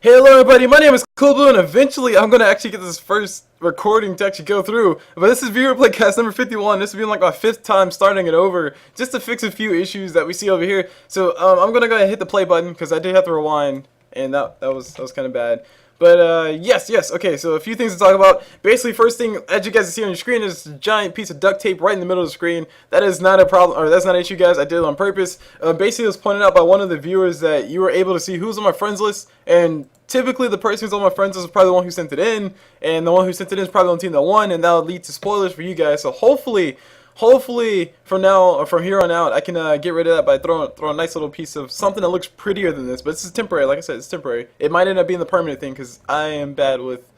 Hey, hello everybody, my name is Cool Blue, and eventually I'm going to actually get this first recording to actually go through. But this is Viewer Playcast number 51. This will be like my 5th time starting it over, just to fix a few issues that we see over here. So I'm going to go ahead and hit the play button, because I did have to rewind, and that was kind of bad. But yes, okay, so a few things to talk about. Basically, first thing, as you guys see on your screen, is a giant piece of duct tape right in the middle of the screen. That is not a problem, or that's not an issue, guys. I did it on purpose. Basically, it was pointed out by one of the viewers that you were able to see who's on my friends list, and typically the person who's on my friends list is probably the one who sent it in, and the one who sent it in is probably on the team that won, and that will lead to spoilers for you guys. So hopefully from here on out, I can get rid of that by throwing a nice little piece of something that looks prettier than this. But this is temporary. Like I said, it's temporary. It might end up being the permanent thing, because I am bad with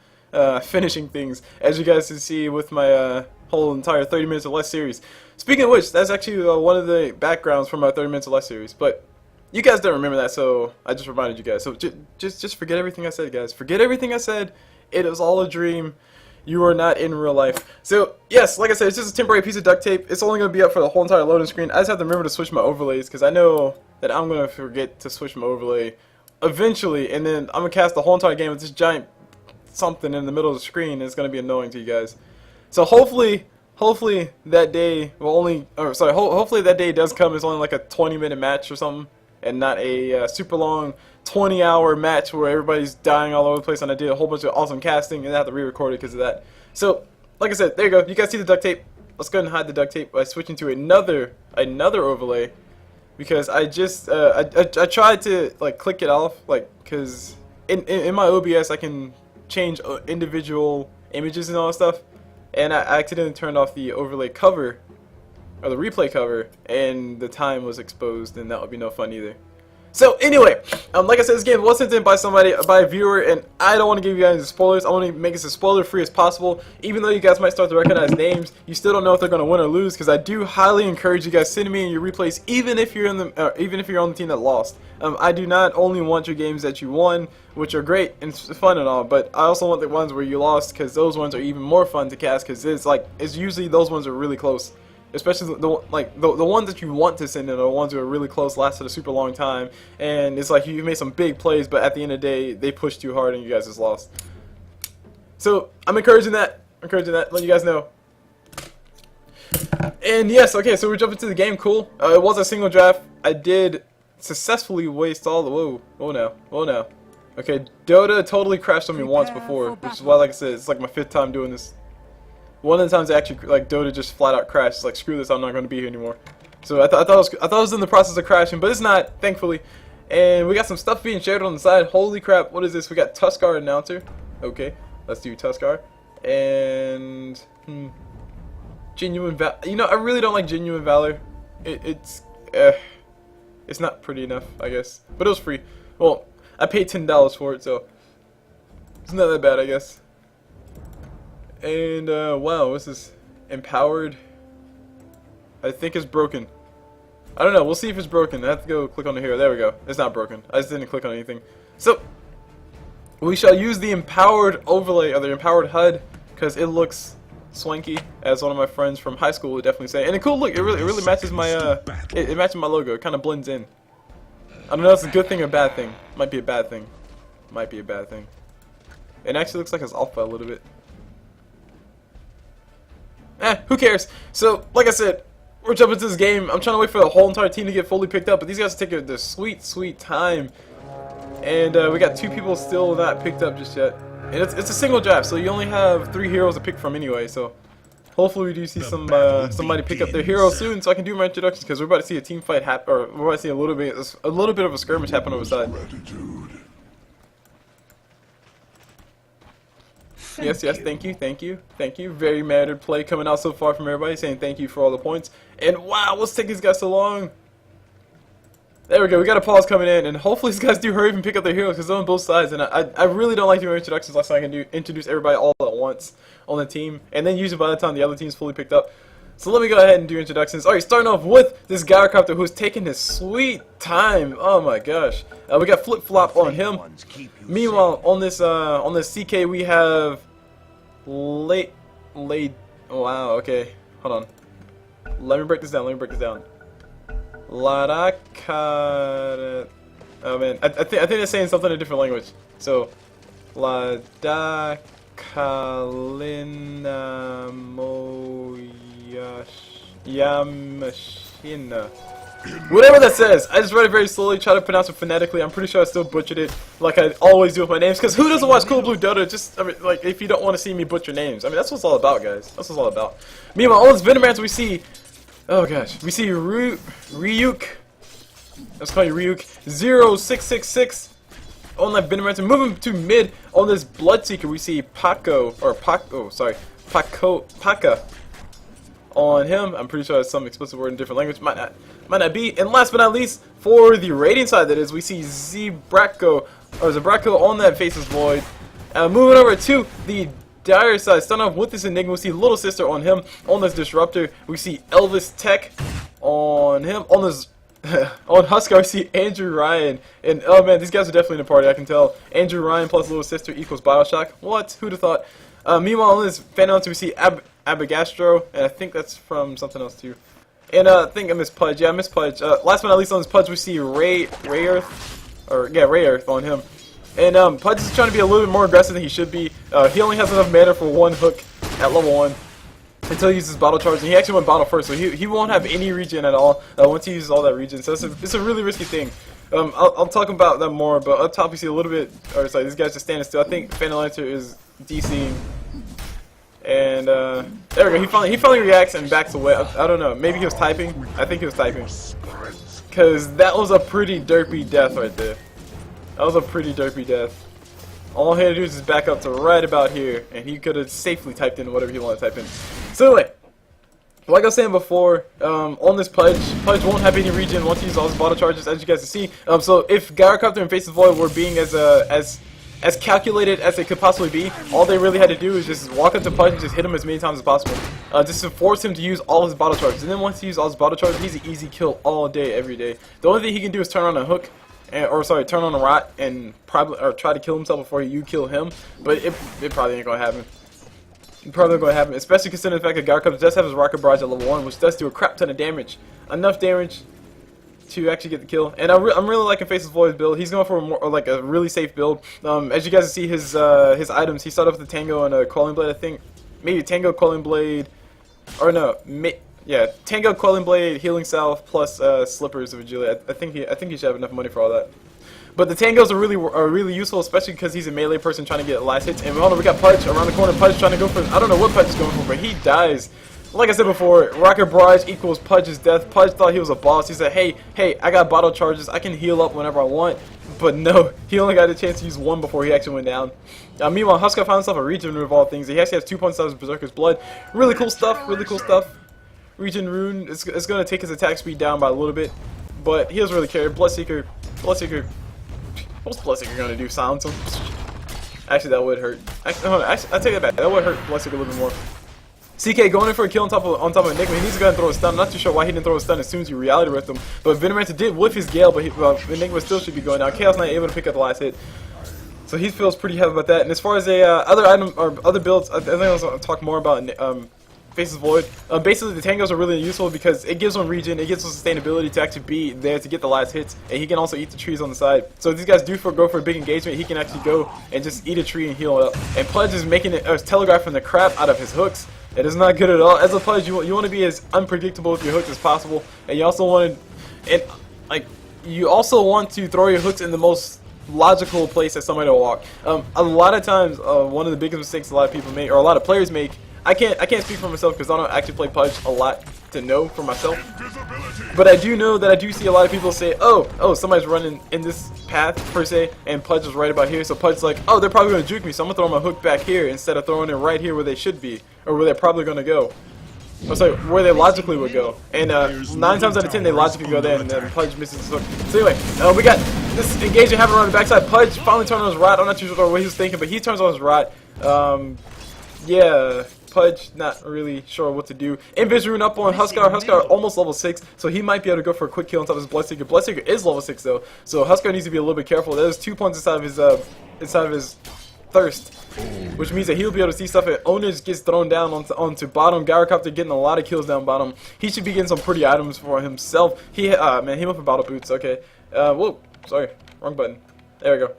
finishing things, as you guys can see with my whole entire 30 minutes or less series. Speaking of which, that's actually one of the backgrounds from my 30 minutes or less series. But you guys don't remember that, so I just reminded you guys. So just forget everything I said, guys. Forget everything I said. It was all a dream. You are not in real life. So, yes, like I said, it's just a temporary piece of duct tape. It's only going to be up for the whole entire loading screen. I just have to remember to switch my overlays, because I know that I'm going to forget to switch my overlay eventually, and then I'm going to cast the whole entire game with this giant something in the middle of the screen, and it's going to be annoying to you guys. So hopefully that day will only, hopefully that day does come. It's only like a 20-minute match or something, and not a super long 20-hour match where everybody's dying all over the place, and I did a whole bunch of awesome casting and I have to re-record it because of that. So, like I said, there you go. You guys see the duct tape? Let's go ahead and hide the duct tape by switching to another overlay, because I just I tried to like click it off, like, because in my OBS I can change individual images and all that stuff, and I accidentally turned off the overlay cover, or the replay cover, and the time was exposed, and that would be no fun either. So anyway, like I said, this game was sent in by by a viewer, and I don't want to give you guys the spoilers. I want to make this as spoiler-free as possible. Even though you guys might start to recognize names, you still don't know if they're going to win or lose, because I do highly encourage you guys sending me in your replays, even if you're on the team that lost. I do not only want your games that you won, which are great and fun and all, but I also want the ones where you lost, because those ones are even more fun to cast, because it's usually those ones are really close. Especially the ones that you want to send in are the ones who are really close, lasted a super long time, and it's like you made some big plays, but at the end of the day, they pushed too hard and you guys just lost. So I'm encouraging that, let you guys know. And yes, okay, so we're jumping to the game. Cool. It was a single draft. I did successfully waste all the whoa now. Okay, Dota totally crashed on me once before, which is why, like I said, it's like my 5th time doing this. One of the times actually, like, Dota just flat out crashed. It's like, screw this, I'm not going to be here anymore. So I thought it was in the process of crashing, but it's not, thankfully. And we got some stuff being shared on the side. Holy crap, what is this? We got Huskar announcer. Okay, let's do Huskar. And genuine valor. You know, I really don't like genuine valor. It's not pretty enough, I guess. But it was free. Well, I paid $10 for it, so it's not that bad, I guess. And wow, what's this? Empowered. I think it's broken. I don't know. We'll see if it's broken. I have to go click on the hero. There we go. It's not broken. I just didn't click on anything. So we shall use the empowered overlay, or the empowered HUD, because it looks swanky, as one of my friends from high school would definitely say. And a cool look. It really matches my it matches my logo. It kind of blends in. I don't know if it's a good thing or a bad thing. Might be a bad thing. Might be a bad thing. It actually looks like it's off by a little bit. Who cares? So, like I said, we're jumping into this game. I'm trying to wait for the whole entire team to get fully picked up, but these guys are taking their sweet time. And we got 2 people still not picked up just yet. And it's a single draft, so you only have 3 heroes to pick from anyway. So, hopefully we do see somebody pick up their hero soon, so I can do my introductions, because we're about to see a team fight happen, or we're about to see a little bit of a skirmish happen over the side. Yes, thank you. Very mattered play coming out so far from everybody, saying thank you for all the points. And wow, what's taking these guys so long? There we go, we got a pause coming in, and hopefully these guys do hurry up and pick up their heroes, because they're on both sides, and I really don't like doing introductions unless I can introduce everybody all at once on the team, and then usually by the time the other team's fully picked up. So let me go ahead and do introductions. Alright, starting off with this Gyrocopter, who's taking his sweet time. Oh my gosh. We got Flip Flop on him. Meanwhile, on this CK we have late. Wow, okay. Hold on. Let me break this down. Oh man, I think they're saying something in a different language. So, La da Kalina Yamashina. Whatever that says, I just read it very slowly, try to pronounce it phonetically. I'm pretty sure I still butchered it like I always do with my names. Because who doesn't watch Cool Blue Dota? Just, I mean, like, if you don't want to see me butcher names. I mean, that's what it's all about, guys. That's what it's all about. Meanwhile, all this Venomancer we see, oh gosh, we see Ryuk. Let's call you Ryuk. 0666 on that Venomancer. Moving to mid on this Bloodseeker, we see Paka on him. I'm pretty sure that's some explicit word in a different language. Might not be. And last but not least, for the rating side, that is, we see Zebracco on that Faceless Void. Moving over to the dire side, starting off with this Enigma, we see Little Sister on him. On this Disruptor, we see Elvis Tech on him. On this on Huskar, we see Andrew Ryan. And oh man, these guys are definitely in a party, I can tell. Andrew Ryan plus Little Sister equals Bioshock. What? Who'd have thought? Meanwhile, on this Venomancer, we see Abagastro, and I think that's from something else too. And I think I missed Pudge. Yeah, I missed Pudge. Last but not least on this Pudge, we see Rayearth on him. And Pudge is trying to be a little bit more aggressive than he should be. He only has enough mana for one hook at level 1 until he uses Bottle Charge. And he actually went Bottle first, so he won't have any regen at all once he uses all that regen. So it's a really risky thing. I'll talk about that more, but up top we see a little bit, or sorry, these guys just standing still. I think Venomancer is DCing. And there we go. He finally reacts and backs away. I don't know. Maybe he was typing. I think he was typing. Cause that was a pretty derpy death right there. That was a pretty derpy death. All he had to do is just back up to right about here, and he could have safely typed in whatever he wanted to type in. So anyway, like I was saying before, on this Pudge won't have any regen once he uses all his bottle charges, as you guys can see. So if Gyrocopter and Faceless Void were being as calculated as they could possibly be, all they really had to do is just walk up to Pudge and just hit him as many times as possible. Just to force him to use all his bottle charges. And then once he uses all his bottle charges, he's an easy kill all day, every day. The only thing he can do is turn on a hook, turn on a rot, and probably try to kill himself before you kill him. But it probably ain't gonna happen. It probably ain't gonna happen, especially considering the fact that Gyrocopter does have his Rocket Barrage at level 1, which does do a crap ton of damage. Enough damage to actually get the kill. And I'm really liking Faceless Void's build. He's going for a really safe build. As you guys see his items, he started off with the Tango and a Quelling Blade, I think. Maybe Tango, Quelling Blade, or no, yeah, Tango, Quelling Blade, Healing Salve, plus Slippers of Agility. I think he should have enough money for all that. But the Tangos are really useful, especially because he's a melee person trying to get last hits. And we got Pudge around the corner. Pudge trying to go for, I don't know what Pudge is going for, but he dies. Like I said before, Rocket Barrage equals Pudge's death. Pudge thought he was a boss. He said, hey, I got bottle charges. I can heal up whenever I want. But no, he only got a chance to use one before he actually went down. Meanwhile, Huskar found himself a regen rune of all things. He actually has 2 points out of his Berserker's Blood. Really cool stuff, really cool stuff. Regen rune, it's going to take his attack speed down by a little bit. But he doesn't really care. Bloodseeker, what's Bloodseeker going to do? Silence him? Actually, that would hurt. Actually, I take that back. That would hurt Bloodseeker a little bit more. CK going in for a kill on top of Enigma. He needs to go and throw a stun. I'm not too sure why he didn't throw a stun as soon as you reality ripped him. But Venomancer did whiff his Gale, but Enigma still should be going down. Chaos Knight able to pick up the last hit. So he feels pretty heavy about that. And as far as other item or other builds, I think I'll talk more about Faceless Void. Basically, the Tangos are really useful because it gives him regen, it gives him sustainability to actually be there to get the last hits, and he can also eat the trees on the side. So if these guys do go for a big engagement, he can actually go and just eat a tree and heal it up. And Pudge is making it, telegraphing the crap out of his hooks. It is not good at all. As a Pudge, you want to be as unpredictable with your hooks as possible, and you also want to throw your hooks in the most logical place that somebody will walk. A lot of times, one of the biggest mistakes a lot of people make, or a lot of players make, I can't speak for myself because I don't actually play Pudge a lot to know for myself. But I do know that I do see a lot of people say, oh, somebody's running in this path per se, and Pudge is right about here. So Pudge's like, oh, they're probably going to juke me, so I'm going to throw my hook back here instead of throwing it right here where they should be, or where they're probably going to go. I'm sorry, where they logically would go. And 9 times out of 10, they logically go there, and then Pudge misses his hook. So anyway, we got this engagement happening on the backside. Pudge finally turned on his rod. I'm not too sure what he was thinking, but he turns on his rod. Yeah. Pudge, not really sure what to do. Invis rune up on Huskar. Huskar almost level 6, so he might be able to go for a quick kill on top of his Bloodseeker. Bloodseeker is level 6 though, so Huskar needs to be a little bit careful. There's 2 points inside of his thirst, which means that he'll be able to see stuff. And Owners gets thrown down onto bottom. Gyrocopter getting a lot of kills down bottom. He should be getting some pretty items for himself. Man, he went for Battle Boots. Okay, whoa. sorry, wrong button. There we go.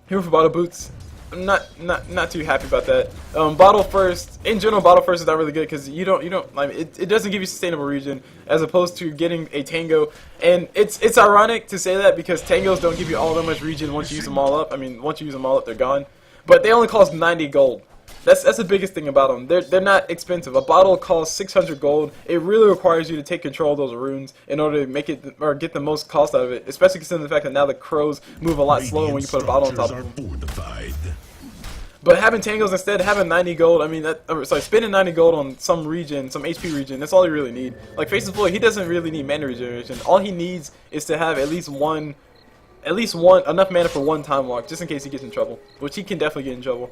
Here for bottle boots. I'm not too happy about that. Bottle first, in general, bottle first is not really good because you don't like it doesn't give you sustainable regen as opposed to getting a tango. And it's ironic to say that because tangos don't give you all that much regen once you use them all up. I mean, once you use them all up, they're gone. But they only cost 90 gold. That's the biggest thing about them. They're not expensive. A bottle costs 600 gold. It really requires you to take control of those runes in order to make it or get the most cost out of it. Especially considering the fact that now the crows move a lot slower when you put a bottle on top of them. But having tangos instead, having 90 gold, I mean, sorry, spending 90 gold on some regen, some HP regen, that's all you really need. Like Faceless Boy, he doesn't really need mana regeneration. All he needs is to have at least one enough mana for one time walk, just in case he gets in trouble, which he can definitely get in trouble.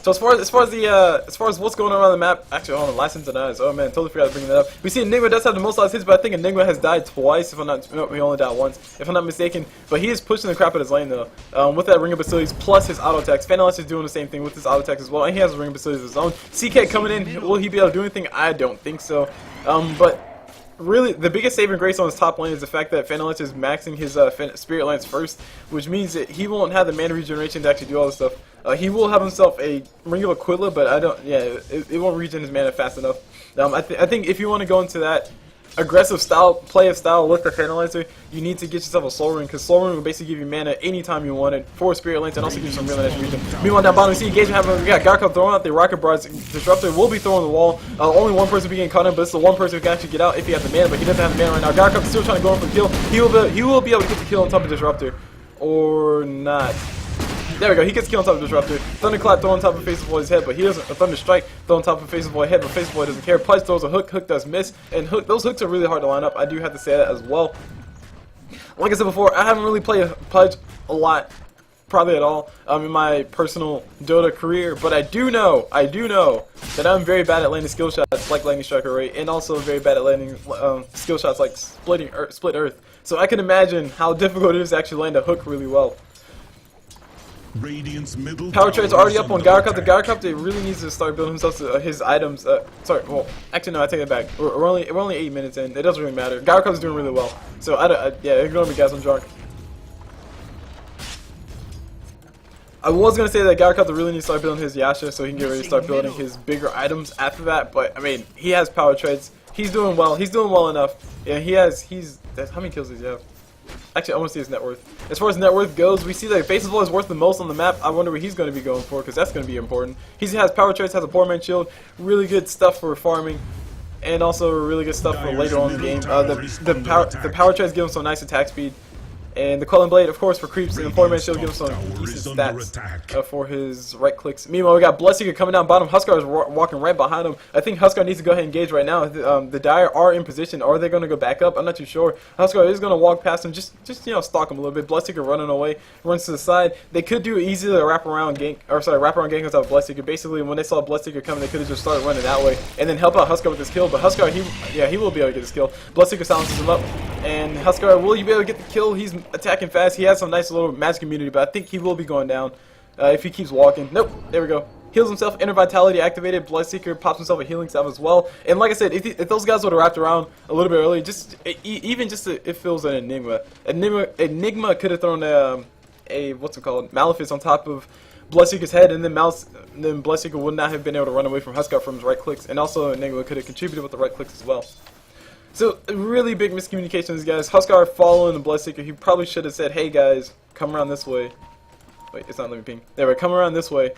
So as far as what's going on around the map, actually, hold on, license and eyes. Oh man, totally forgot to bring that up. We see Enigma does have the most lives hits, but I think Enigma has died twice. If I'm not, no, he only died once, if I'm not mistaken. But he is pushing the crap out of his lane though. With that ring of facilities plus his auto attacks. Faceless is doing the same thing with his auto attacks as well, and he has a ring of facilities of his own. CK coming in, will he be able to do anything? I don't think so. But really, the biggest saving grace on his top lane is the fact that Venomancer is maxing his Spirit Lance first, which means that he won't have the mana regeneration to actually do all this stuff. He will have himself a Ring of Aquila, but it won't regen his mana fast enough. I think if you want to go into that aggressive play of style with the Venomancer, you need to get yourself a Soul Ring, because Soul Ring will basically give you mana anytime you want it for Spirit Lance and also give you some really nice regen. Meanwhile, down bottom, we see engagement happening. We got Gyrocopter throwing out the Rocket Barrage. Disruptor will be throwing the wall. Only one person will be getting caught in, but it's the one person who can actually get out if he has the mana, but he doesn't have the mana right now. Gyrocopter still trying to go in for the kill. He will be able to get the kill on top of Disruptor. Or not. There we go, he gets killed on top of Disruptor. Thunderclap thrown on top of Faceless Boy's head, but he doesn't. A Thunder Strike thrown on top of Faceless Boy's head, but Faceless Boy doesn't care. Pudge throws a hook, hook does miss, and those hooks are really hard to line up. I do have to say that as well. Like I said before, I haven't really played Pudge a lot, probably at all, in my personal Dota career, but I do know that I'm very bad at landing skill shots like Lightning Strike Array, and also very bad at landing skill shots like Split Earth. So I can imagine how difficult it is to actually land a hook really well. Power trade's already up on Gyrocopter. Gyrocopter really needs to start building himself his items. Sorry, well, actually no, I take it back. We're only 8 minutes in. It doesn't really matter. Gyrocopter's doing really well. So yeah, ignore me, guys. I'm drunk. I was gonna say that Gyrocopter really needs to start building his Yasha so he can get ready to start building his bigger items after that. But I mean, he has power trades. He's doing well. He's doing well enough. Yeah, how many kills does he have? Actually, I want to see his net worth. As far as net worth goes, we see that Faceless Boy is worth the most on the map. I wonder what he's going to be going for, because that's going to be important. He has power traits, has a poor man shield, really good stuff for farming, and also really good stuff for later on in the game. The power traits give him some nice attack speed. And the Quelling Blade, of course, for creeps, and the poor man shield gives him some decent stats for his right clicks. Meanwhile, we got Bloodseeker coming down bottom. Huskar is walking right behind him. I think Huskar needs to go ahead and engage right now. The Dire are in position. Are they going to go back up? I'm not too sure. Huskar is going to walk past him, just stalk him a little bit. Bloodseeker running away, runs to the side. They could do easily a wraparound gank without Bloodseeker. Basically, when they saw Bloodseeker coming, they could have just started running that way and then help out Huskar with his kill. But Huskar, he will be able to get his kill. Bloodseeker silences him up, and Huskar, will you be able to get the kill? He's attacking fast. He has some nice little magic immunity, but I think he will be going down if he keeps walking. Nope, there we go. Heals himself, Inner Vitality activated. Bloodseeker pops himself a healing salve as well. And like I said, if those guys would have wrapped around a little bit earlier, it feels an Enigma. Enigma could have thrown a what's it called, Malefice on top of Bloodseeker's head, and then Bloodseeker would not have been able to run away from Huskar from his right clicks, and also Enigma could have contributed with the right clicks as well. So, really big miscommunication, these guys. Huskar following the Bloodseeker. He probably should have said, hey guys, come around this way. Wait, it's not letting me ping. There we go, come around this way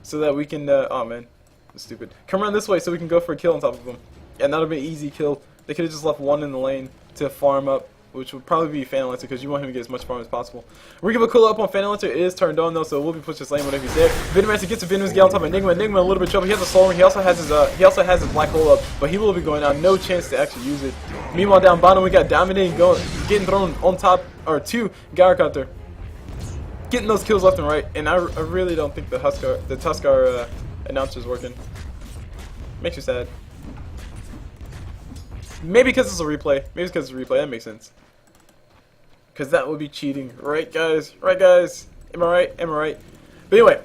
so that we can, oh man, that's stupid. Come around this way so we can go for a kill on top of them. And that'll be an easy kill. They could have just left one in the lane to farm up, which would probably be Faceless because you want him to get as much farm as possible. We're going to cool up on Faceless. It is turned on though, so we'll be pushing this lane whenever he's there. Venomancer gets a Venomous Gale on top of Enigma. Enigma a little bit of trouble. He has a Soul Ring. He also has his Black Hole up, but he will be going out. No chance to actually use it. Meanwhile, down bottom we got Dominating getting thrown on top or to Gyrocopter, getting those kills left and right. And I really don't think the Huskar announcer is working. Makes you sad. Maybe because it's a replay. Maybe it's because it's a replay. That makes sense. Because that would be cheating. Right, guys? Right, guys? Am I right? Am I right? But anyway,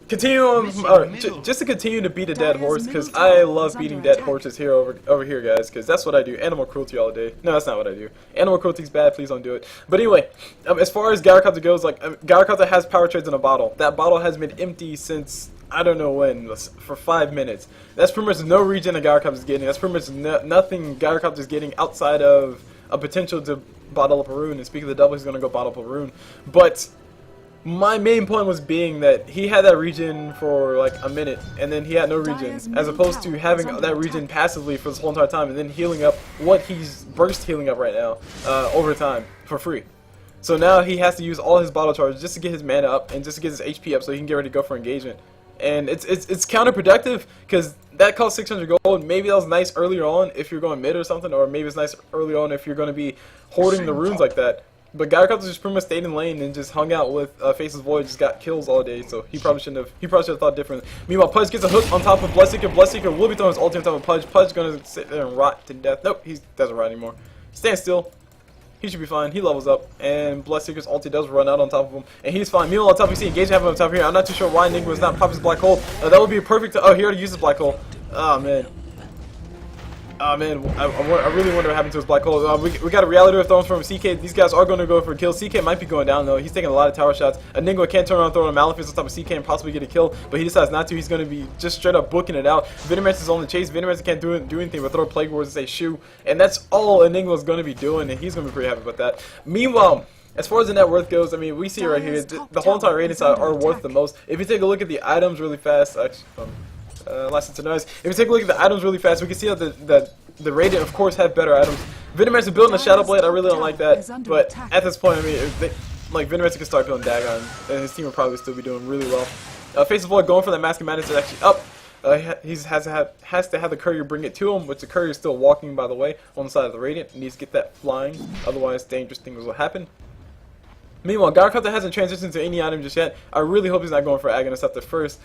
continue on, just to continue to beat a dead horse, because I love beating dead horses here over here, guys, because that's what I do. Animal cruelty all day. No, that's not what I do. Animal cruelty's bad. Please don't do it. But anyway, as far as Gyrocopter goes, like Gyrocopter has power trades in a bottle. That bottle has been empty since I don't know when, for 5 minutes. That's pretty much no regen that Gyrocopter is getting. That's pretty much nothing Gyrocopter is getting outside of a potential to bottle up a rune. And speaking of the devil, he's gonna go bottle up a rune, but my main point was being that he had that regen for like a minute, and then he had no regens, as opposed to having that regen passively for this whole entire time, and then healing up what he's burst healing up right now over time for free. So now he has to use all his bottle charges just to get his mana up and just to get his HP up so he can get ready to go for engagement. And it's counterproductive, because that cost 600 gold. Maybe that was nice earlier on if you're going mid or something, or maybe it's nice early on if you're going to be hoarding the runes like that. But Gyrocopter just pretty much stayed in lane and just hung out with Faceless Void, just got kills all day, so he probably should have thought differently. Meanwhile, Pudge gets a hook on top of Bloodseeker. Bloodseeker will be throwing his ulti on top of Pudge. Pudge gonna sit there and rot to death. Nope, he doesn't rot anymore. Stand still. He should be fine. He levels up, and Bloodseeker's ulti does run out on top of him, and he's fine. Meanwhile, on top, you see engagement happening on top here. I'm not too sure why Enigma is not popping his black hole. That would be a perfect. Oh, he already used his black hole. Oh man. Oh man, I really wonder what happened to his black hole. We got a reality of throws from CK. These guys are going to go for a kill. CK might be going down though. He's taking a lot of tower shots. Enigma can't turn around and throw a Malefice on top of CK and possibly get a kill, but he decides not to. He's going to be just straight up booking it out. Venomancer is on the chase. Venomancer can't do anything but throw Plague Wards and say shoo, and that's all Enigma's going to be doing, and he's going to be pretty happy about that. Meanwhile, as far as the net worth goes, I mean, we see it right here. The whole entire rating side are worth the most. If you take a look at the items really fast, actually, license to noise. If you take a look at the items really fast, we can see that the Radiant, of course, have better items. Venomancer building a Shadow Blade, I really don't like that. But at this point, I mean, like Venomancer can start building Dagon, and his team will probably still be doing really well. Faceless Void going for that Mask of Madness is actually up. He has to have the courier bring it to him, which the courier is still walking, by the way, on the side of the Radiant. He needs to get that flying, otherwise dangerous things will happen. Meanwhile, Gyrocopter hasn't transitioned to any item just yet. I really hope he's not going for Aghanim Scepter first,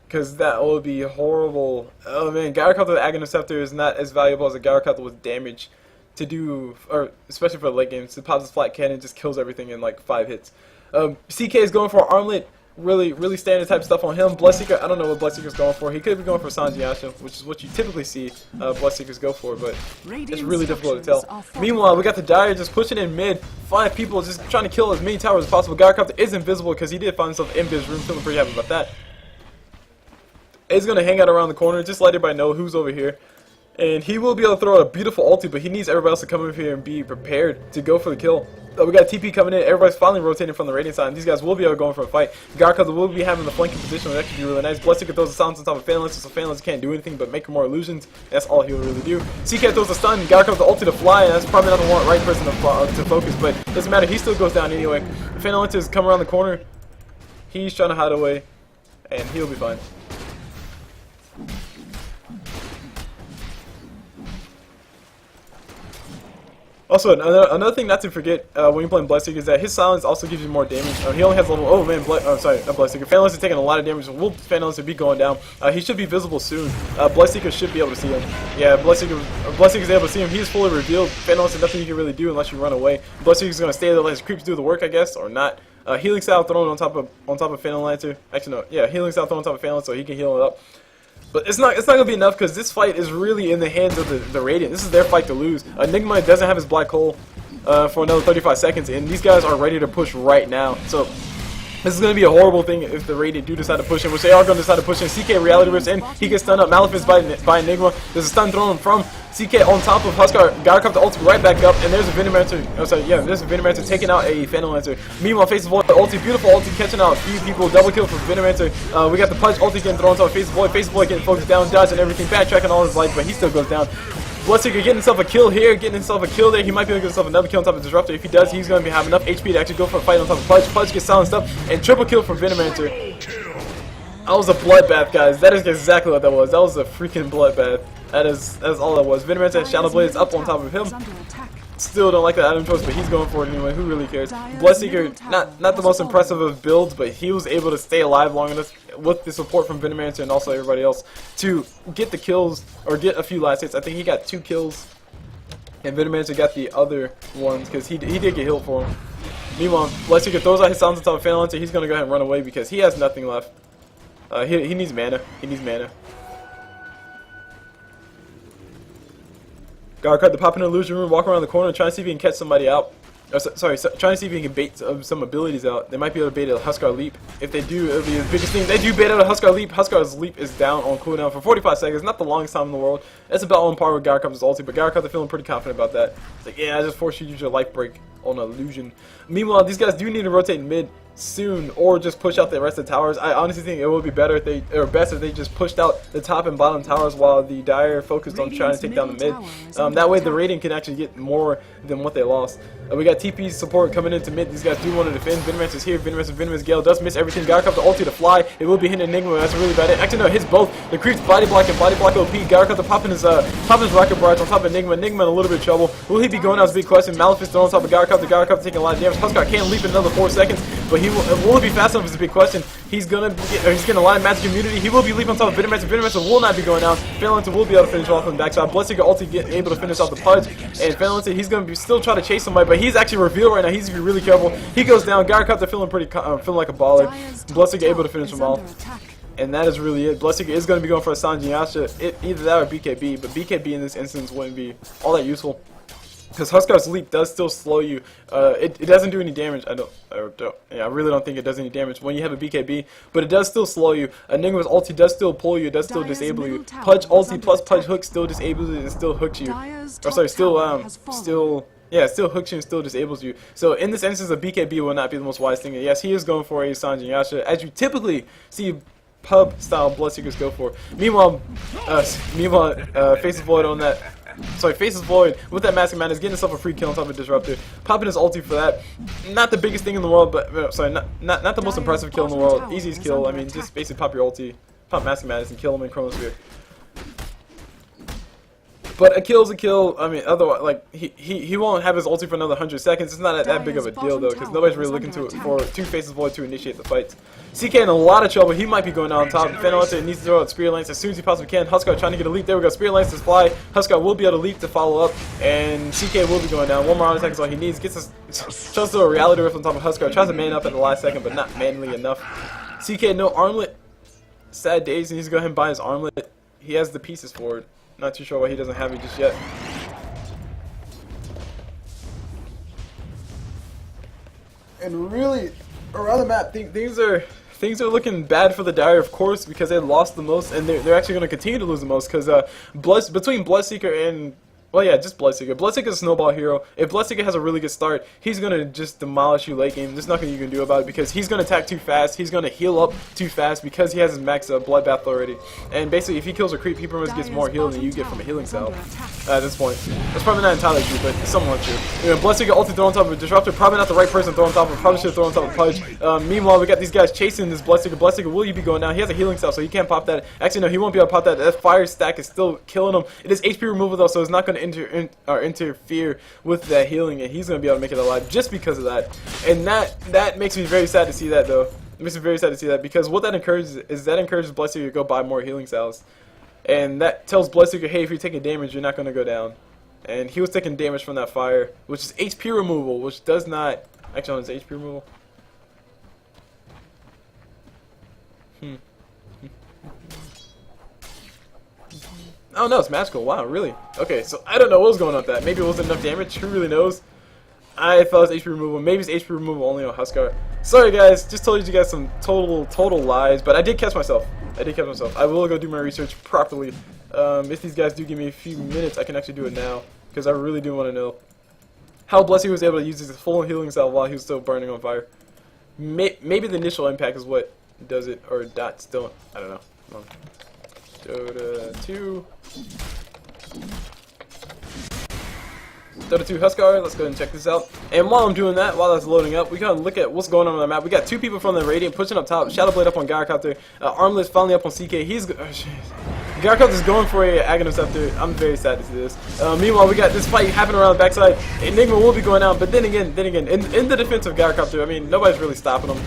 because that would be horrible. Oh man, Gyrocopter with Aghanim Scepter is not as valuable as a Gyrocopter with damage to do, or especially for the late games. It pops his flat cannon, just kills everything in like 5 hits. CK is going for Armlet, really standard type stuff on him. Bloodseeker, I don't know what Bloodseeker's going for. He could be going for Sanjiasha, which is what you typically see Bloodseekers go for, but it's really difficult to tell. Meanwhile, we got the Dire just pushing in mid. 5 people just trying to kill as many towers as possible. Gyrocopter is invisible because he did find himself in Biz room, feeling pretty happy about that. He's going to hang out around the corner, just let everybody know who's over here. And he will be able to throw a beautiful ulti, but he needs everybody else to come over here and be prepared to go for the kill. We got TP coming in, everybody's finally rotating from the Radiant side, and these guys will be able to go in for a fight. Gyrocopter will be having the flanking position, which could be really nice. Bloodseeker throws the silence on top of Faceless, so Faceless can't do anything but make more illusions. That's all he'll really do. CK throws a stun, Gyrocopter the ulti to fly, and that's probably not the right person to focus, but it doesn't matter, he still goes down anyway. Faceless is coming around the corner, he's trying to hide away, and he'll be fine. Also, another thing not to forget when you're playing Bloodseeker is that his silence also gives you more damage. He only has level. Oh man, sorry, not Bloodseeker. Faceless is taking a lot of damage. Will Faceless be going down? He should be visible soon. Bloodseeker should be able to see him. Yeah, Bloodseeker's able to see him. He's fully revealed. Faceless has nothing you can really do unless you run away. Bloodseeker's gonna stay there, let his creeps do the work, I guess, or not. Healing style thrown on top of Venomancer. Actually, no. Yeah, healing style thrown on top of Faceless so he can heal it up. But it's not gonna be enough because this fight is really in the hands of the Radiant. This is their fight to lose. Enigma doesn't have his black hole for another 35 seconds, and these guys are ready to push right now. So this is gonna be a horrible thing if the Radiant do decide to push him, which they are gonna decide to push him. CK reality rips in. He gets stunned up. Malefice by Enigma. There's a stun thrown from CK on top of Huskar. Gyrocopter ulti right back up, and there's a Venomancer. Oh, sorry, yeah, there's a Venomancer taking out a Venomancer. Meanwhile, Faceless Void ulti, beautiful ulti, catching out a few people. Double kill for Venomancer. We got the Pudge ulti getting thrown on top of Faceless Void. Faceless Void getting focused down, dodging everything, backtracking all his life, but he still goes down. Bloodseeker getting himself a kill here, getting himself a kill there. He might be able to get himself another kill on top of Disruptor. If he does, he's going to have enough HP to actually go for a fight on top of Pudge. Pudge gets silenced up, and triple kill from Venomancer. That was a bloodbath, guys. That is exactly what that was. That was a freaking bloodbath. That's all that was. Venomancer has Shadow Blade up on top of him. Still don't like that item choice, but he's going for it anyway. Who really cares? Bloodseeker, not the most impressive of builds, but he was able to stay alive long enough with the support from Venomancer and also everybody else to get the kills or get a few last hits. I think he got 2 kills, and Venomancer got the other ones because he did get healed for him. Meanwhile, Bloodseeker throws out his silence on top of Venomancer. He's going to go ahead and run away because he has nothing left. He needs mana. He needs mana. Gyrocopter to pop in an illusion room, walk around the corner, trying to see if he can catch somebody out. Trying to see if he can bait some abilities out. They might be able to bait a Huskar leap. If they do, it'll be the biggest thing. They do bait out a Huskar leap. Huskar's leap is down on cooldown for 45 seconds. Not the longest time in the world. It's about on par with Gyrocopter's ulti, but Gyrocopter feeling pretty confident about that. It's like, yeah, I just forced you to use your life break on illusion. Meanwhile, these guys do need to rotate mid soon, or just push out the rest of the towers. I honestly think it would be better if they, or best if they just pushed out the top and bottom towers while the Dire focused on trying to take down the mid. That way the rating can actually get more than what they lost. We got TP support coming into mid. These guys do want to defend. Venomancer is here. Venomancer Gale does miss everything. Gyrocopter ulti to fly. It will be hitting Enigma. That's really bad. Actually, no, it hits both. The creeps body block and body block OP. Gyrocopter popping his rocket barrage on top of Enigma. Enigma in a little bit of trouble. Will he be going out? Is a big question. Malefic's thrown on top of Gyrocopter. Gyrocopter taking a lot of damage. Huskar can't leap in another 4 seconds, but will he be fast enough? Is a big question. He's gonna a line magic immunity. He will be leaping on top of Venomancer. Venomancer will not be going out. Faceless will be able to finish off on the backside. Bloodseeker ulti able to finish off the Pudge, and Faceless he's gonna be still try to chase somebody, but he's actually revealed right now. He's to be really careful. He goes down. Gyrocopter feeling like a baller. Bloodseeker able to finish him off. And that is really it. Bloodseeker is going to be going for a Sanji Yasha. Either that or BKB, but BKB in this instance wouldn't be all that useful. Because Huskar's leap does still slow you. It doesn't do any damage. I really don't think it does any damage when you have a BKB, but it does still slow you. Enigma's ulti does still pull you. It does still disable you. Pudge ulti plus Pudge hook still disables you and still hooks you. Or sorry, still hooks you and still disables you. So in this instance, a BKB will not be the most wise thing. Yes, he is going for a Sanji Yasha, as you typically see pub style Bloodseekers go for. Meanwhile, Faceless Void on that. Sorry, Faceless Void with that Mask of Madness, getting himself a free kill on top of Disruptor, popping his ulti for that. Not the biggest thing in the world, but sorry, not the most impressive kill in the world. Easiest kill. I mean, just basically pop your ulti, pop Mask of Madness, and kill him in Chronosphere. But a kill's a kill. I mean, otherwise, like he won't have his ulti for another 100 seconds. It's not that big of a deal though, because nobody's really looking for two Faceless Void to initiate the fights. CK in a lot of trouble. He might be going down on top. Venomancer needs to throw out Spear Lance as soon as he possibly can. Huskar trying to get a leap. There we go. Spear Lance to fly. Huskar will be able to leap to follow up, and CK will be going down. One more auto attack is all he needs. Gets us, tries to do a reality rift on top of Huskar. Tries to man up at the last second, but not manly enough. CK no armlet. Sad days. He needs to go ahead and buy his armlet. He has the pieces for it. Not too sure why he doesn't have it just yet. And really, around the map, things are looking bad for the Dire, of course, because they lost the most, and they're actually going to continue to lose the most, because between Bloodseeker and, well, yeah, just Bloodseeker. Bloodseeker's a snowball hero. If Bloodseeker has a really good start, he's going to just demolish you late game. There's nothing you can do about it, because he's going to attack too fast. He's going to heal up too fast because he has his max Bloodbath already. And basically, if he kills a creep, he pretty much gets more heal than you get from a healing salve at this point. That's probably not entirely true, but it's somewhat true. You know, Bloodseeker ulti thrown on top of Disruptor, probably not the right person thrown on top of, probably should have thrown on top of Pudge. Meanwhile, we got these guys chasing this Bloodseeker. Bloodseeker, will you be going down? He has a healing salve, so he can't pop that. Actually, no, he won't be able to pop that. That fire stack is still killing him. It is HP removal, though, so it's not going to interfere with that healing, and he's going to be able to make it alive just because of that. And that makes me very sad to see that, though. It makes me very sad to see that, because what that encourages is Bloodseeker to go buy more healing salves. And that tells Bloodseeker, hey, if you're taking damage, you're not going to go down. And he was taking damage from that fire, which is HP removal, which does not... Actually, it's HP removal. Oh no, it's magical. Wow, really? Okay, so I don't know what was going on with that. Maybe it wasn't enough damage. Who really knows? I thought it was HP removal. Maybe it's HP removal only on Huskar. Sorry guys, just told you guys some total lies, but I did catch myself. I will go do my research properly. If these guys do give me a few minutes, I can actually do it now, because I really do want to know how Bloodseeker was able to use his full healing salve while he was still burning on fire. Maybe the initial impact is what does it, or dots don't. I don't know. Come on. Dota 2. Dota 2 Huskar, let's go ahead and check this out. And while I'm doing that, while that's loading up, we gotta look at what's going on the map. We got two people from the Radiant pushing up top. Shadowblade up on Gyrocopter. Armless finally up on CK. Gyrocopter's going for a Aghanim Scepter. I'm very sad to see this. Meanwhile, we got this fight happening around the backside. Enigma will be going out, but then again, in the defense of Gyrocopter, I mean, nobody's really stopping him.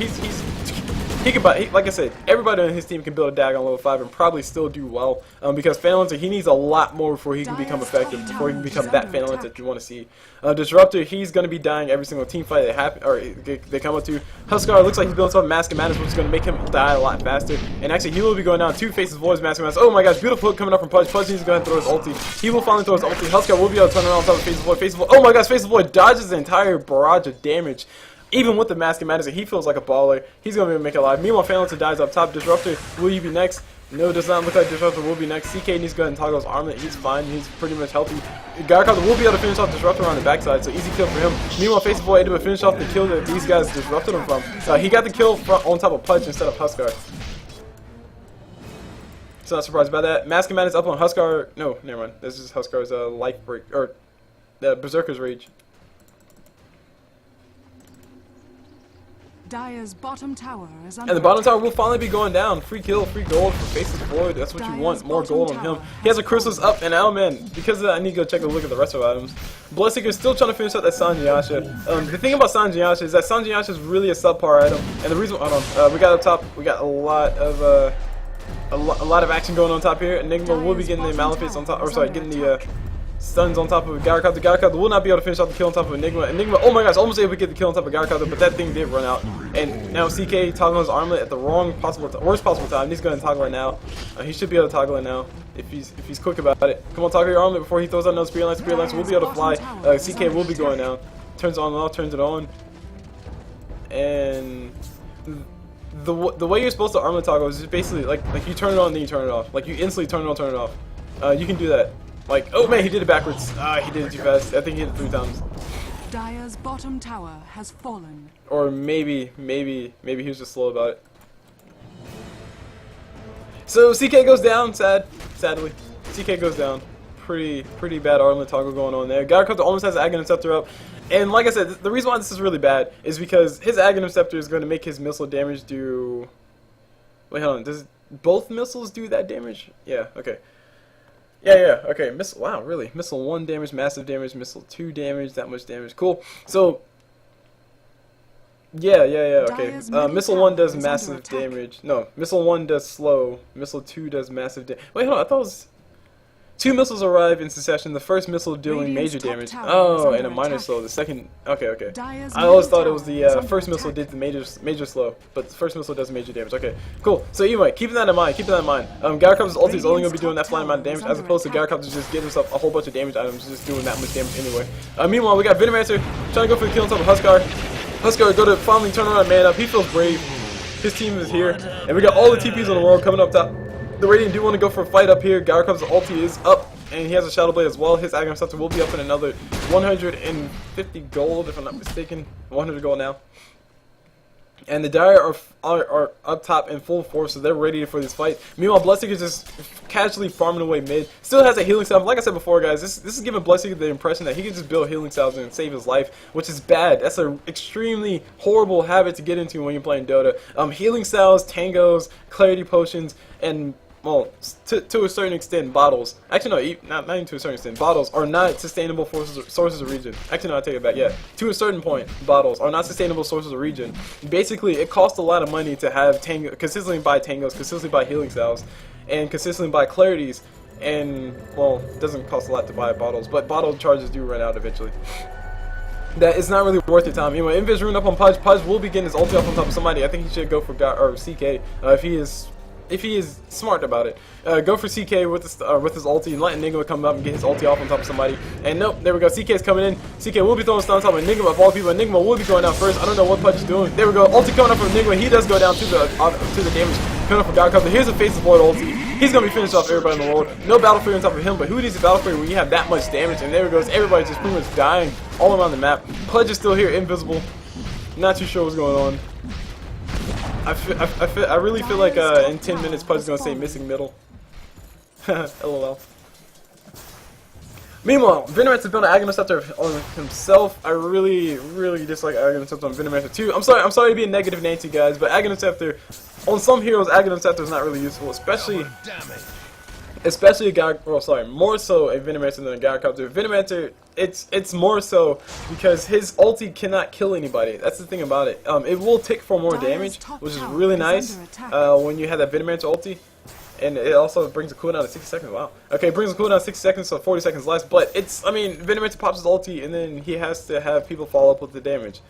he could buy, like I said, everybody on his team can build a Dagon level 5 and probably still do well, because Venomancer, he needs a lot more before he can become effective, before he can become that Venomancer that you want to see. Disruptor, he's going to be dying every single team fight they come up to. Huskar looks like he's building something Mask of Madness, which is going to make him die a lot faster. And actually, he will be going down 2 Faces Voids, Mask of Madness. Oh my gosh, beautiful hook coming up from Pudge. Pudge needs to go ahead and throw his ulti. He will finally throw his ulti. Huskar will be able to turn around on top of Faces Void. Faces Void. Oh my gosh, Faces Void dodges the entire barrage of damage. Even with the Mask of Madness, he feels like a baller. He's going to be able to make it alive. Meanwhile, Faceless dies up top. Disruptor, will you be next? No, does not look like Disruptor will be next. CK needs to go ahead and toggle his armlet. He's fine. He's pretty much healthy. Gyrocopter will be able to finish off Disruptor on the backside, so easy kill for him. Meanwhile, Faceless Boy able to finish off the kill that these guys disrupted him from. He got the kill on top of Pudge instead of Huskar. So not surprised by that. Mask of Madness up on Huskar. No, never mind. This is Huskar's life break, or Berserker's Rage. Dire's bottom tower is under And the bottom tower will finally be going down. Free kill, free gold for Faceless Void. That's what you want. More gold on him. He has a Chrysalis up and out, man. Because of that, I need to go check a look at the rest of the items. Bloodseeker is still trying to finish up that Sanjiasha. The thing about Sanjiasha is that Sanjiasha is really a subpar item. And the reason, hold on, we got up top, we got a lot of action going on top here. Enigma will be getting the Malefice on top, or sorry, getting the stuns on top of Gyrocopter. Gyrocopter will not be able to finish off the kill on top of Enigma. Enigma, oh my gosh, almost able to get the kill on top of Gyrocopter, but that thing did run out. And now CK toggling his armlet at the worst possible time. He's going to toggle it now. He should be able to toggle it now if he's quick about it. Come on, toggle your armlet before he throws out another Spirit Lance. Spirit Lance will be able to fly. CK will be going down. Turns it on and off, turns it on. And the way you're supposed to armlet toggle is just basically like you turn it on, then you turn it off. Like you instantly turn it on, turn it off. You can do that. Like, oh man, he did it backwards. He did it too fast. I think he hit it 3 times. Dire's bottom tower has fallen. Or maybe he was just slow about it. So CK goes down, sadly. CK goes down. Pretty bad armlet toggle going on there. Gyrocopter almost has Aghanim Scepter up. And like I said, the reason why this is really bad is because his Aghanim Scepter is going to make his missile damage do... Wait, hold on. Does both missiles do that damage? Yeah, okay. Yeah, okay. Missile, wow, really? Missile 1 damage, massive damage, missile 2 damage, that much damage. Cool. So, yeah, okay. Missile 1 does massive damage. No, missile 1 does slow. Missile 2 does massive damage. Wait, hold on, I thought it was... 2 missiles arrive in succession, the first missile dealing major damage. Oh, and a minor slow. The second... Okay. I always thought it was the first missile did the major slow, but the first missile does major damage. Okay, cool. So anyway, keeping that in mind, Gyrocopter's ulti is only going to be doing that flying amount of damage, as opposed to Gyrocopter just getting himself a whole bunch of damage items, just doing that much damage anyway. Meanwhile, we got Venomancer trying to go for the kill on top of Huskar. Huskar go to finally turn around and man up. He feels brave. His team is here, and we got all the TPs in the world coming up top. The Radiant do want to go for a fight up here. Gyrocopter's ulti is up, and he has a Shadow Blade as well. His Aghanim Scepter will be up in another 150 gold, if I'm not mistaken. 100 gold now. And the Dire are up top in full force, so they're ready for this fight. Meanwhile, Bloodseeker is just casually farming away mid. Still has a healing salve. Like I said before, guys, this is giving Bloodseeker the impression that he can just build healing salves and save his life, which is bad. That's an extremely horrible habit to get into when you're playing Dota. Healing salves, tangos, clarity potions, and... well, to a certain extent, bottles. Actually, no, not even to a certain extent. Bottles are not sustainable sources of regen. Actually, no, I take it back. Yeah, to a certain point, bottles are not sustainable sources of regen. Basically, it costs a lot of money to have consistently buy tangos, consistently buy healing salves, and consistently buy clarities. And well, it doesn't cost a lot to buy bottles, but bottle charges do run out eventually. That it's not really worth your time. Anyway, Invis rune up on Pudge. Pudge will be getting his ulti off on top of somebody. I think he should go for CK if he is smart about it. Go for CK with his ulti and let Enigma come up and get his ulti off on top of somebody. And nope, there we go. CK is coming in. CK will be throwing stuns on top of Enigma of all people. Enigma will be going down first. I don't know what Pudge is doing. There we go. Ulti coming up from Enigma. He does go down to the damage coming up from Gyrocopter. Here's a Faceless Void ulti. He's gonna be finished off everybody in the world. No battle fury on top of him, but who needs a battle fury when you have that much damage? And there we goes. Everybody's just pretty much dying all around the map. Pudge is still here, invisible. Not too sure what's going on. I really feel like in 10 minutes Pudge is going to say missing middle. LOL. Meanwhile, Venomancer built an Aghanim Scepter on himself. I really dislike Aghanim Scepter on Venomancer too. I'm sorry to be a negative Nancy, guys, but Aghanim Scepter, on some heroes, Aghanim Scepter is not really useful, especially especially a guy. Well, sorry, more so a Venomancer than a Gyrocopter. Venomancer, it's more so because his ulti cannot kill anybody. That's the thing about it. It will tick for more damage, which is really nice when you have that Venomancer ulti. And it also brings a cooldown to 60 seconds. Wow. Okay, it brings a cooldown to 60 seconds, so 40 seconds less. But it's, I mean, Venomancer pops his ulti, and then he has to have people follow up with the damage.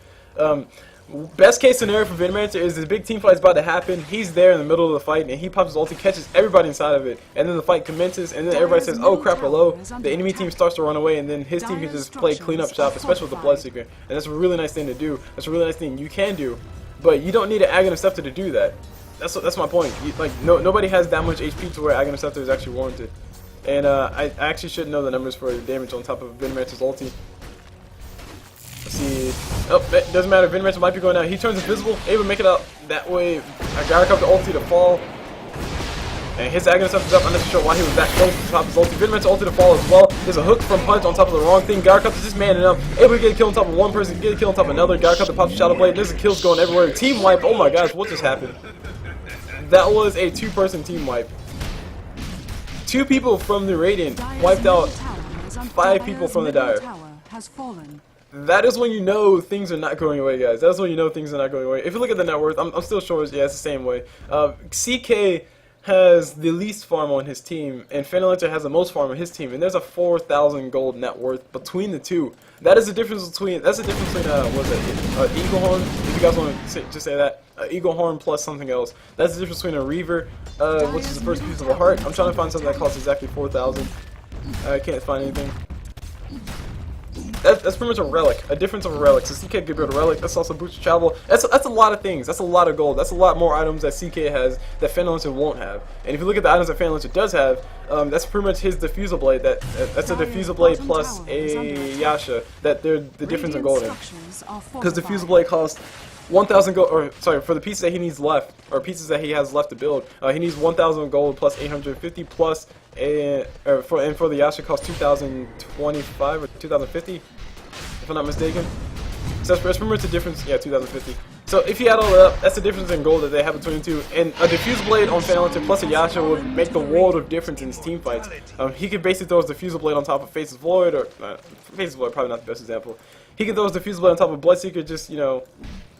Best case scenario for Venomancer is the big team fight is about to happen. He's there in the middle of the fight, and he pops his ulti, catches everybody inside of it, and then the fight commences, and then everybody says, "Oh crap, we're low." The enemy team starts to run away, and then his team can just play cleanup shop, especially with the Bloodseeker. And that's a really nice thing to do. That's a really nice thing you can do, but you don't need an Aghanim to do that. That's my point. Nobody has that much HP to where Aghanim is actually warranted. And I actually should know the numbers for the damage on top of Venomancer's ulti. Let's see. Oh, it doesn't matter. Venomancer might be going out. He turns invisible, able to make it out that way. I Gyrocopter ulti to fall. And his Aghanim is up. I'm not sure why he was that close to the top of his ulti. Venomancer ulti to fall as well. There's a hook from Pudge on top of the wrong thing. Gyrocopter just manning up. Able to get a kill on top of one person, get a kill on top of another. Gyrocopter pops Shadow Blade. There's kills going everywhere. Team wipe. Oh my gosh, what just happened? That was a two-person team wipe. 2 people from the Radiant wiped out 5 people from the Dire. That is when you know things are not going away, guys. That's when you know things are not going away. If you look at the net worth, I'm still sure, yeah, it's the same way. CK has the least farm on his team, and Venomancer has the most farm on his team, and there's a 4,000 gold net worth between the two. That is the difference between, what is it, Eagle Horn, if you guys want to just say that, Eagle Horn plus something else. That's the difference between a Reaver, which is the first piece of a heart. I'm trying to find something that costs exactly 4,000. I can't find anything. That's pretty much a relic, a difference of a relic. So CK could build a relic. That's also boost travel. That's a lot of things. That's a lot of gold. That's a lot more items that CK has that Venomancer won't have. And if you look at the items that Venomancer does have, that's pretty much his diffusal blade. That's a diffusal blade plus a Yasha. That they're the difference in gold. Because diffusal blade costs 1,000 gold, or sorry, for the pieces that he needs left, or pieces that he has left to build, he needs 1,000 gold plus 850 plus and for the Yasha costs 2,025 or 2,050, if I'm not mistaken. So that's pretty much the difference. Yeah, 2,050. So if you add all that up, that's the difference in gold that they have between the two. And a diffuse blade on Venomancer plus a Yasha would make the world of difference in his team fights. He could basically throw his diffusal blade on top of Faceless Void, or Faceless Void probably not the best example. He can throw his diffusal blade on top of Bloodseeker, just, you know,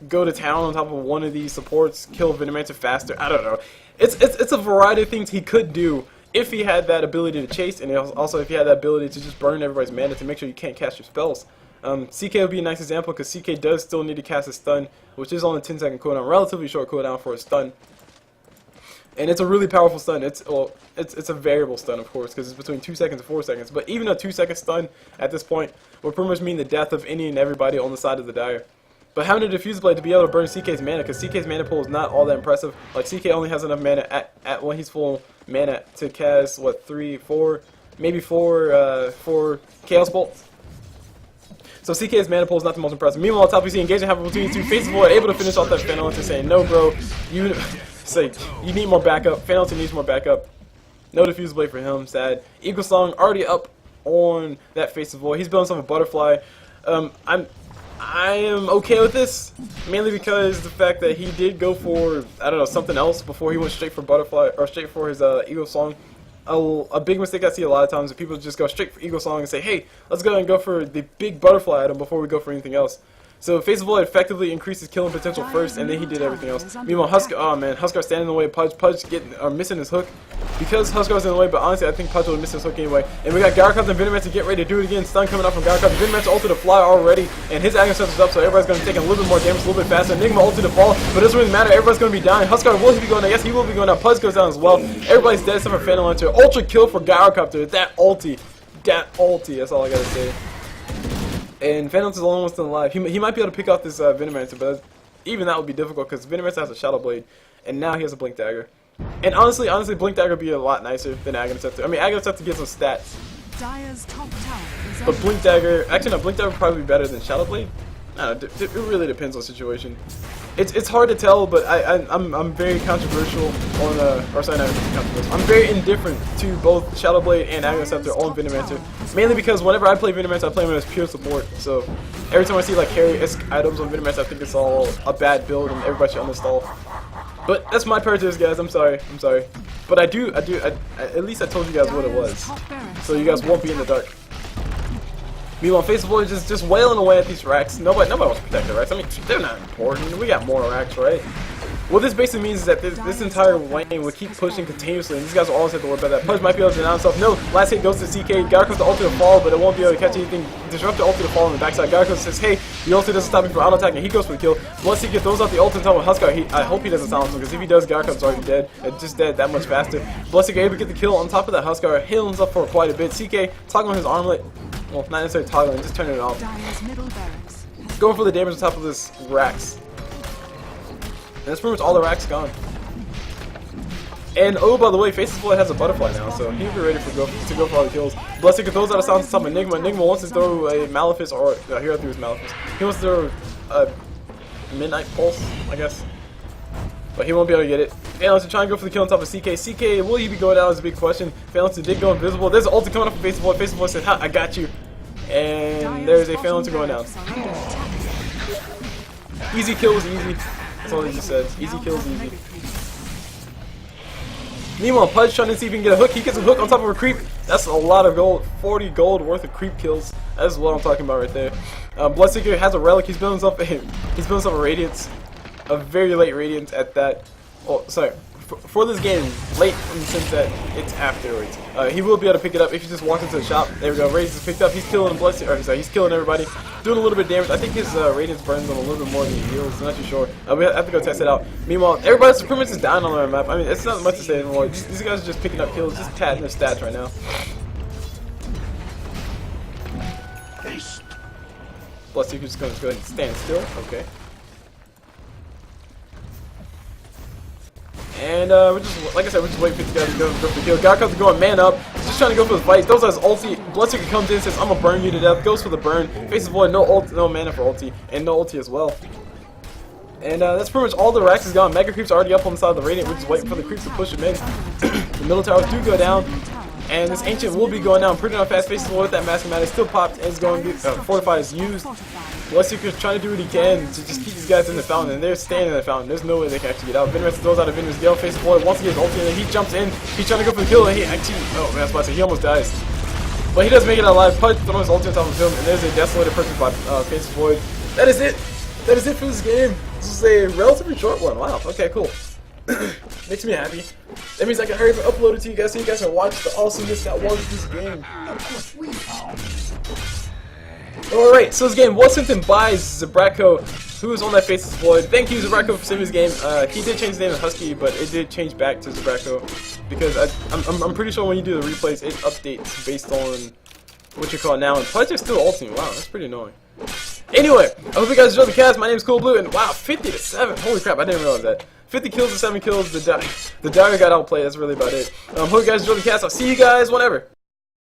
go to town on top of one of these supports, kill Venomancer faster. I don't know. It's a variety of things he could do if he had that ability to chase, and also if he had that ability to just burn everybody's mana to make sure you can't cast your spells. CK would be a nice example because CK does still need to cast a stun, which is only 10-second cooldown, relatively short cooldown for a stun. And it's a really powerful stun. It's a variable stun, of course, because it's between 2 seconds and 4 seconds. But even a 2-second stun at this point would pretty much mean the death of any and everybody on the side of the Dire. But having a diffuse blade to be able to burn CK's mana, because CK's mana pool is not all that impressive. Like, CK only has enough mana at when he's full mana to cast, what, 3, 4, maybe 4 Chaos Bolts. So CK's mana pool is not the most impressive. Meanwhile, on top we see engagement happen between two Faceless Void, able to finish off that Venomancer, saying, "No, bro, you need more backup. Venomancer needs more backup." No diffuse blade for him. Sad. Eagle Song already up on that Faceless Void. He's building himself a butterfly. I am okay with this, mainly because the fact that he did go for, I don't know, something else before he went straight for butterfly, or straight for his Eagle Song. A big mistake I see a lot of times is people just go straight for Eagle Song and say, "Hey, let's go and go for the big butterfly item before we go for anything else." So Faceless Void effectively increases killing potential first, and then he did everything else. Meanwhile, Huskar, oh man, Huskar standing in the way of Pudge. Pudge missing his hook because Huskar's in the way, but honestly, I think Pudge would miss his hook anyway. And we got Gyrocopter and Venomancer get ready to do it again. Stun coming up from Gyrocopter. Venomancer ulted to fly already, and his Aghanim is up, so everybody's going to take a little bit more damage, a little bit faster. Enigma ulted to fall, but it doesn't really matter. Everybody's going to be dying. Huskar will he be going down? Yes, he will be going down. Pudge goes down as well. Everybody's dead except for Venomancer. Ultra kill for Gyrocopter. That ulti. That's all I gotta say. And Venomancer's the only one still alive. He might be able to pick off this Venomancer, but even that would be difficult because Venomancer has a Shadow Blade, and now he has a Blink Dagger. And honestly, Blink Dagger would be a lot nicer than Aghanim. I mean, Aghanim gets some stats, but Blink Dagger, actually no, Blink Dagger would probably be better than Shadow Blade. I don't know, it really depends on the situation. It's hard to tell, but I'm very controversial on or sorry, not controversial. I'm very indifferent to both Shadow Blade and Aghanim on Venomancer, mainly because whenever I play Venomancer, I play him as pure support. So every time I see like carry-esque items on Venomancer, I think it's all a bad build and everybody should uninstall. But that's my purchase, guys. I'm sorry. But at least I told you guys what it was, so you guys won't be in the dark. Meanwhile, Faceless is just wailing away at these racks. Nobody wants to protect the racks. I mean, they're not important. We got more racks, right? What this basically means is that this entire lane will keep pushing continuously, and these guys will always have to worry about that. Pudge might be able to deny himself. No, last hit goes to CK. Gyrocopter ulti to fall, but it won't be able to catch anything. Disruptor ulti to fall on the backside. Gyrocopter says, hey, the ulti doesn't stop me from auto-attacking. He goes for the kill. Bloodseeker throws out the ulti on top of Huskar. I hope he doesn't silence him, because if he does, Gyrocopter's already dead. Just dead that much faster. Bloodseeker able to get the kill on top of that Huskar. Heal himself for quite a bit. CK toggling his armlet. Well, not necessarily toggling, just turning it off. Going for the damage on top of this racks. And that's pretty much all the racks gone. And oh, by the way, Faceless has a butterfly now, so he'll be ready to go for all the kills. Bloodseeker throws out a silence on top of Enigma. Enigma wants to throw a Malefice, or no, he already threw his Malefice. He wants to throw a Midnight Pulse, I guess. But he won't be able to get it. Venomancer trying to go for the kill on top of CK. CK, will he be going down is a big question. Venomancer did go invisible. There's an ulti coming up from Faceless. Faceless said, ha, I got you. And there's a Venomancer going down. Easy kill was easy. That's all he just said. Easy kills easy. Meanwhile, Pudge trying to see if he can get a hook. He gets a hook on top of a creep. That's a lot of gold. 40 gold worth of creep kills. That's what I'm talking about right there. Bloodseeker has a relic. He's building himself a radiance. A very late radiance at that. Oh, sorry. For this game, late in the sense that it's afterwards. He will be able to pick it up if he just walks into the shop. There we go. Radiance is picked up. He's killing Bloodseeker. Sorry, he's killing everybody. Doing a little bit of damage. I think his radiance burns him a little bit more than he heals. I'm not too sure. We have to go test it out. Meanwhile, everybody's pretty much just dying on the map. I mean, it's not much to say anymore. These guys are just picking up kills, just tatting their stats right now. Bloodseeker's just going to go ahead and stand still. Okay. And we're just, like I said, we're just waiting for these guys to go for the kill. Gyrocopter going man up. He's just trying to go for the fight. Those are his ulti. Bloodseeker comes in, says, I'm gonna burn you to death. Goes for the burn. Faceless void, no ult, no mana for ulti, and no ulti as well. And that's pretty much all the racks is gone. Mega creeps are already up on the side of the radiant. We're just waiting for the creeps to push him in. The middle towers do go down. And this ancient will be going down pretty darn fast. Faceless void with that mask matic still popped and is going to get fortified is used. Bloodseeker's trying to do what he can to just keep these guys in the fountain, and they're standing in the fountain. There's no way they can actually get out. Venomancer throws out a Venomous Gale. Faceless void wants to get his ulti, and then he jumps in. He's trying to go for the kill, and he actually, oh man, I was about to say, he almost dies. But he does make it out alive. Pudge throwing his ulti on top of him, and there's a desolated purchase by Faceless void. That is it. That is it for this game. This is a relatively short one. Wow. Okay, cool. Makes me happy. That means I can hurry up and upload it to you guys so you guys can watch the awesomeness that was this game. Alright, so this game was sent in by Zbraco, who is on that Faceless void. Thank you, Zbraco, for saving his game. He did change his name to Husky, but it did change back to Zbraco because I'm pretty sure when you do the replays, it updates based on what you call now. And Pudge is still ulting. Wow, that's pretty annoying. Anyway, I hope you guys enjoyed the cast. My name's Cool Blue, and wow, 50 to 7. Holy crap, I didn't realize that. 50 kills to 7 kills. The Dagger got outplayed. That's really about it. Hope you guys enjoyed the cast. I'll see you guys whenever.